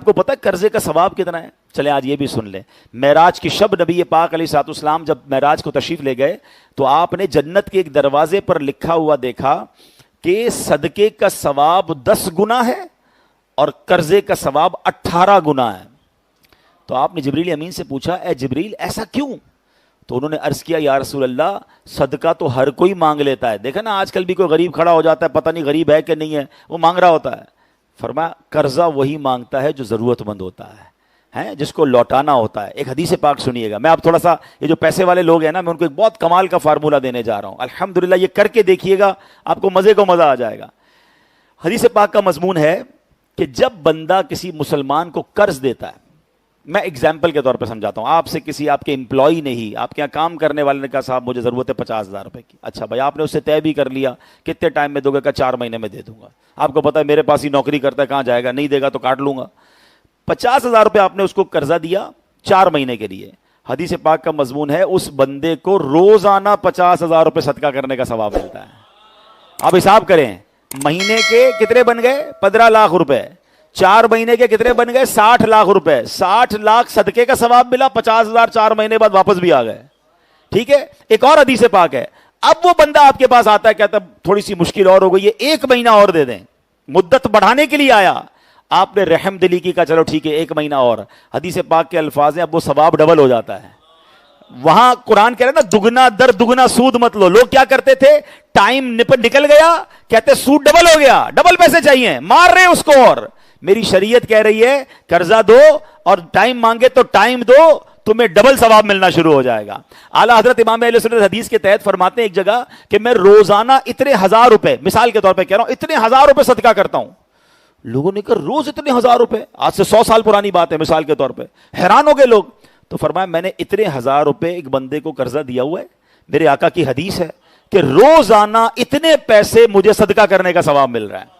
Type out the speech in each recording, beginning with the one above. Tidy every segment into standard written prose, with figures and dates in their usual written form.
کو پتہ ہے قرضے کا ثواب کتنا ہے؟ چلے آج یہ بھی سن لیں. معراج کی شب نبی پاک علیہ الصلوۃ والسلام جب معراج کو تشریف لے گئے تو آپ نے جنت کے ایک دروازے پر لکھا ہوا دیکھا کہ صدقے کا ثواب 10 گنا ہے اور قرضے کا ثواب 18 گنا ہے. تو آپ نے جبریل امین سے پوچھا اے جبریل ایسا کیوں؟ تو انہوں نے عرض کیا یا رسول اللہ صدقہ تو ہر کوئی مانگ لیتا ہے. دیکھا نا آج کل بھی کوئی غریب کھڑا ہو جاتا ہے, پتہ نہیں غریب ہے کہ نہیں ہے, وہ مانگ رہا ہوتا ہے. فرمایا قرضہ وہی مانگتا ہے جو ضرورت مند ہوتا ہے, جس کو لوٹانا ہوتا ہے. ایک حدیث پاک سنیے گا. میں اب تھوڑا سا یہ جو پیسے والے لوگ ہیں نا, میں ان کو ایک بہت کمال کا فارمولہ دینے جا رہا ہوں. الحمدللہ یہ کر کے دیکھیے گا, آپ کو مزے کو مزہ آ جائے گا. حدیث پاک کا مضمون ہے کہ جب بندہ کسی مسلمان کو قرض دیتا ہے, میں ایگزامپل کے طور پہ سمجھاتا ہوں, آپ سے کسی آپ کے امپلائی نے ہی, آپ کے یہاں کام کرنے والے نے کہا صاحب مجھے ضرورت ہے 50,000 روپے کی. اچھا بھائی آپ نے اس سے طے بھی کر لیا کتنے ٹائم میں دو گے, کا 4 مہینے میں دے دوں گا. آپ کو پتا ہے میرے پاس ہی نوکری کرتا ہے, کہاں جائے گا, نہیں دے گا تو کاٹ لوں گا. 50,000 روپے آپ نے اس کو قرضہ دیا 4 مہینے کے لیے. حدیث پاک کا مضمون ہے اس بندے کو روزانہ 50,000 روپے صدقہ کرنے کا ثواب ملتا ہے. آپ حساب کریں, مہینے کے کتنے بن گئے؟ 15 لاکھ روپے. 4 مہینے کے کتنے بن گئے؟ 60 لاکھ روپے. 60 لاکھ صدقے کا ثواب ملا, 50,000 4 مہینے بعد واپس بھی آ گئے. ٹھیک ہے. ایک اور حدیث پاک ہے, اب وہ بندہ آپ کے پاس آتا ہے, کہتا ہے تھوڑی سی مشکل اور ہو گئی ہے, 1 مہینہ اور دے دیں, مدت بڑھانے کے لیے آیا. آپ نے رحم دلی کی کہا چلو ٹھیک ہے 1 مہینہ اور. حدیث پاک کے الفاظ ہیں اب وہ ثواب ڈبل ہو جاتا ہے. وہاں قرآن کہہ رہے نا دگنا در دگنا سود مت لو. لوگ کیا کرتے تھے, ٹائم نکل گیا, کہتے سود ڈبل ہو گیا, ڈبل پیسے چاہیے, مار رہے اس کو. اور میری شریعت کہہ رہی ہے قرضہ دو اور ٹائم مانگے تو ٹائم دو, تمہیں ڈبل ثواب ملنا شروع ہو جائے گا. اعلیٰ حضرت امام اہل سنت حدیث کے تحت فرماتے ہیں ایک جگہ کہ میں روزانہ اتنے 1000 روپے, مثال کے طور پہ کہہ رہا ہوں, اتنے 1000 روپے صدقہ کرتا ہوں. لوگوں نے کہا روز اتنے 1000 روپے, آج سے 100 سال پرانی بات ہے مثال کے طور پہ, حیران ہو گئے لوگ. تو فرمایا میں نے اتنے 1000 روپے ایک بندے کو قرضہ دیا ہوا ہے, میرے آقا کی حدیث ہے کہ روزانہ اتنے پیسے مجھے صدقہ کرنے کا ثواب مل رہا ہے.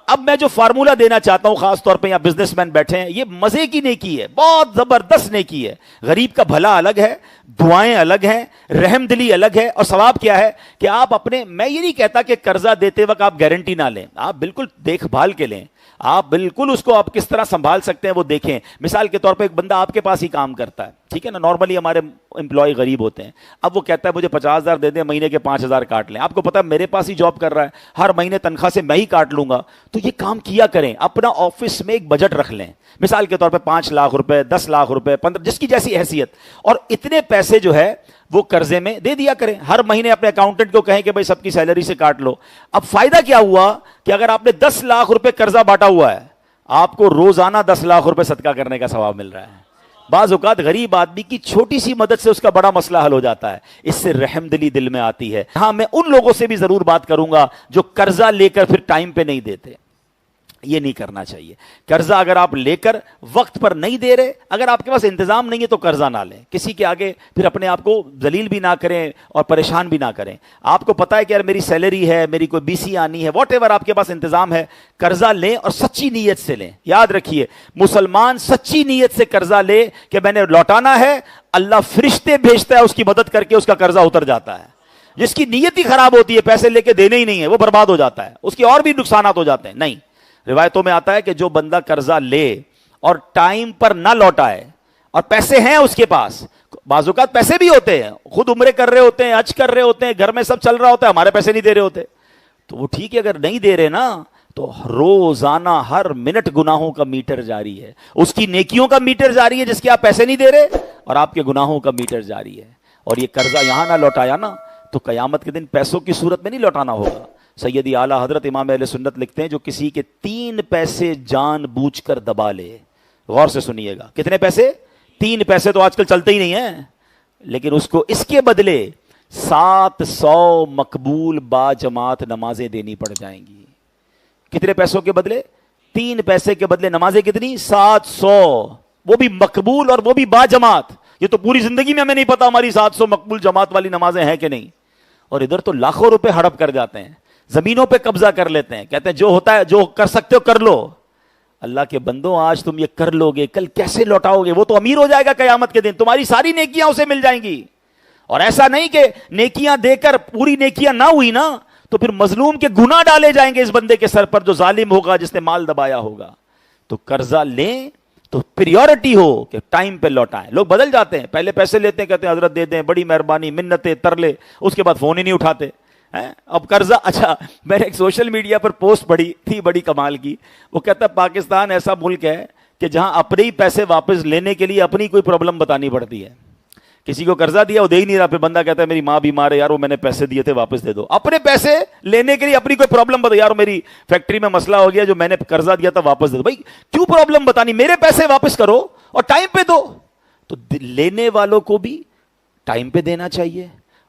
اب میں جو فارمولہ دینا چاہتا ہوں, خاص طور پہ یہاں بزنس مین بیٹھے ہیں, یہ مزے کی نیکی ہے, بہت زبردست نیکی ہے. غریب کا بھلا الگ ہے, دعائیں الگ ہیں, رحم دلی الگ ہے, اور ثواب کیا ہے کہ آپ اپنے, میں یہ نہیں کہتا کہ قرضہ دیتے وقت آپ گارنٹی نہ لیں, آپ بالکل دیکھ بھال کے لیں, آپ بالکل اس کو آپ کس طرح سنبھال سکتے ہیں وہ دیکھیں. مثال کے طور پہ ایک بندہ آپ کے پاس ہی کام کرتا ہے, ٹھیک ہے نا, نارملی ہمارے امپلائی غریب ہوتے ہیں. اب وہ کہتا ہے مجھے 50,000 دے دیں, مہینے کے 5,000 کاٹ لیں. آپ کو پتا ہے میرے پاس ہی جاب کر رہا ہے, ہر مہینے تنخواہ سے میں ہی کاٹ لوں گا. تو یہ کام کیا کریں, اپنا آفس میں ایک بجٹ رکھ لیں, مثال کے طور پہ 5 لاکھ روپے, 10 لاکھ روپے, 15, جس کی جیسی حیثیت, اور اتنے پیسے جو ہے وہ قرضے میں دے دیا کریں. ہر مہینے اپنے اکاؤنٹنٹ کو کہیں کہ بھائی سب کی سیلری سے کاٹ لو. اب فائدہ کیا ہوا کہ اگر آپ نے 10 لاکھ روپے قرضہ بانٹا ہوا ہے, آپ کو روزانہ 10 لاکھ روپے صدقہ کرنے کا ثواب مل رہا ہے. بعض اوقات غریب آدمی کی چھوٹی سی مدد سے اس کا بڑا مسئلہ حل ہو جاتا ہے, اس سے رحم دلی دل میں آتی ہے. ہاں میں ان لوگوں سے بھی ضرور بات کروں گا جو قرضہ لے کر پھر ٹائم پہ نہیں دیتے, یہ نہیں کرنا چاہیے. قرضہ اگر آپ لے کر وقت پر نہیں دے رہے, اگر آپ کے پاس انتظام نہیں ہے تو قرضہ نہ لیں. کسی کے آگے پھر اپنے آپ کو ذلیل بھی نہ کریں اور پریشان بھی نہ کریں. آپ کو پتا ہے کہ یار میری سیلری ہے, میری کوئی BC آنی ہے, واٹ ایور آپ کے پاس انتظام ہے, قرضہ لیں اور سچی نیت سے لیں. یاد رکھیے مسلمان سچی نیت سے قرضہ لے کہ میں نے لوٹانا ہے, اللہ فرشتے بھیجتا ہے اس کی مدد کر کے, اس کا قرضہ اتر جاتا ہے. جس کی نیت ہی خراب ہوتی ہے, پیسے لے کے دینے ہی نہیں ہے, وہ برباد ہو جاتا ہے, اس کی اور بھی نقصانات ہو جاتے ہیں. نہیں, روایتوں میں آتا ہے کہ جو بندہ قرضہ لے اور ٹائم پر نہ لوٹائے اور پیسے ہیں اس کے پاس, بعض اوقات پیسے بھی ہوتے ہیں, خود عمرے کر رہے ہوتے ہیں, حج کر رہے ہوتے ہیں, گھر میں سب چل رہا ہوتا ہے, ہمارے پیسے نہیں دے رہے ہوتے, تو وہ ٹھیک ہے, اگر نہیں دے رہے نا تو روزانہ ہر منٹ گناہوں کا میٹر جاری ہے. اس کی نیکیوں کا میٹر جاری ہے جس کے آپ پیسے نہیں دے رہے, اور آپ کے گناہوں کا میٹر جاری ہے. اور یہ قرضہ یہاں نہ لوٹایا نا تو قیامت کے دن پیسوں کی صورت میں نہیں لوٹانا ہوگا. سیدی اعلیٰ حضرت امام اہل سنت لکھتے ہیں جو کسی کے 3 پیسے جان بوجھ کر دبا لے, غور سے سنیے گا, کتنے پیسے؟ 3 پیسے تو آج کل چلتے ہی نہیں ہیں, لیکن اس کو اس کے بدلے 700 مقبول با جماعت نمازیں دینی پڑ جائیں گی. کتنے پیسوں کے بدلے؟ 3 پیسے کے بدلے نمازیں کتنی؟ 700, وہ بھی مقبول اور وہ بھی با جماعت. یہ تو پوری زندگی میں ہمیں نہیں پتا ہماری 700 مقبول جماعت والی نمازیں ہیں کہ نہیں. اور ادھر تو لاکھوں روپے ہڑپ کر جاتے ہیں, زمینوں پہ قبضہ کر لیتے ہیں, کہتے ہیں جو ہوتا ہے جو کر سکتے ہو کر لو. اللہ کے بندوں آج تم یہ کر لو گے, کل کیسے لوٹاؤ گے؟ وہ تو امیر ہو جائے گا قیامت کے دن, تمہاری ساری نیکیاں اسے مل جائیں گی. اور ایسا نہیں کہ نیکیاں دے کر پوری نیکیاں نہ ہوئی نا تو پھر مظلوم کے گناہ ڈالے جائیں گے اس بندے کے سر پر جو ظالم ہوگا, جس نے مال دبایا ہوگا. تو قرضہ لیں تو پریورٹی ہو کہ ٹائم پہ لوٹائیں. لوگ بدل جاتے ہیں, پہلے پیسے لیتے ہیں, کہتے ہیں حضرت دے دیں, بڑی مہربانی, منتیں, ترلے, اس کے بعد فون ہی نہیں اٹھاتے. اب قرضہ. اچھا, میں نے ایک سوشل میڈیا پر پوسٹ پڑھی تھی بڑی کمال کی, وہ کہتا ہے پاکستان ایسا ملک ہے کہ جہاں اپنے ہی پیسے واپس لینے کے لیے اپنی کوئی پرابلم بتانی پڑتی ہے. کسی کو قرضہ دیا, وہ دے ہی نہیں رہا, پھر بندہ کہتا ہے میری ماں بیمار ہے یار, وہ میں نے پیسے دیے تھے واپس دے دو. اپنے پیسے لینے کے لیے اپنی کوئی پرابلم بتا, یار میری فیکٹری میں مسئلہ ہو گیا, جو میں نے قرضہ دیا تھا واپس دے دو. بھائی کیوں پرابلم بتانی, میرے پیسے واپس کرو اور ٹائم پہ دو. تو لینے والوں کو بھی ٹائم پہ دینا چاہیے,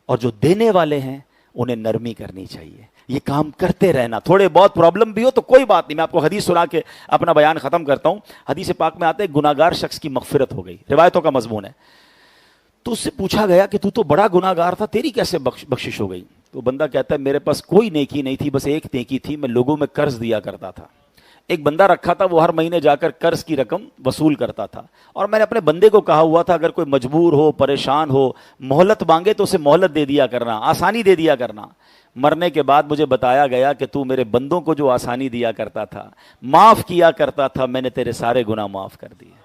اور جو دینے والے ہیں انہیں نرمی کرنی چاہیے. یہ کام کرتے رہنا. تھوڑے بہت پرابلم بھی ہو تو کوئی بات نہیں, میں آپ کو حدیث سنا کے اپنا بیان ختم کرتا ہوں. حدیث پاک میں آتے ہیں گناہگار شخص کی مغفرت ہو گئی, روایتوں کا مضمون ہے. تو اس سے پوچھا گیا کہ تو بڑا گناہگار تھا, تیری کیسے بخشش ہو گئی؟ تو بندہ کہتا ہے میرے پاس کوئی نیکی نہیں تھی, بس ایک نیکی تھی, میں لوگوں میں قرض دیا کرتا تھا. ایک بندہ رکھا تھا, وہ ہر مہینے جا کر قرض کی رقم وصول کرتا تھا, اور میں نے اپنے بندے کو کہا ہوا تھا اگر کوئی مجبور ہو, پریشان ہو, مہلت مانگے تو اسے مہلت دے دیا کرنا, آسانی دے دیا کرنا. مرنے کے بعد مجھے بتایا گیا کہ تو میرے بندوں کو جو آسانی دیا کرتا تھا, معاف کیا کرتا تھا, میں نے تیرے سارے گناہ معاف کر دیے.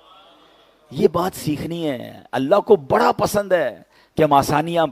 یہ بات سیکھنی ہے. اللہ کو بڑا پسند ہے کہ ہم آسانیاں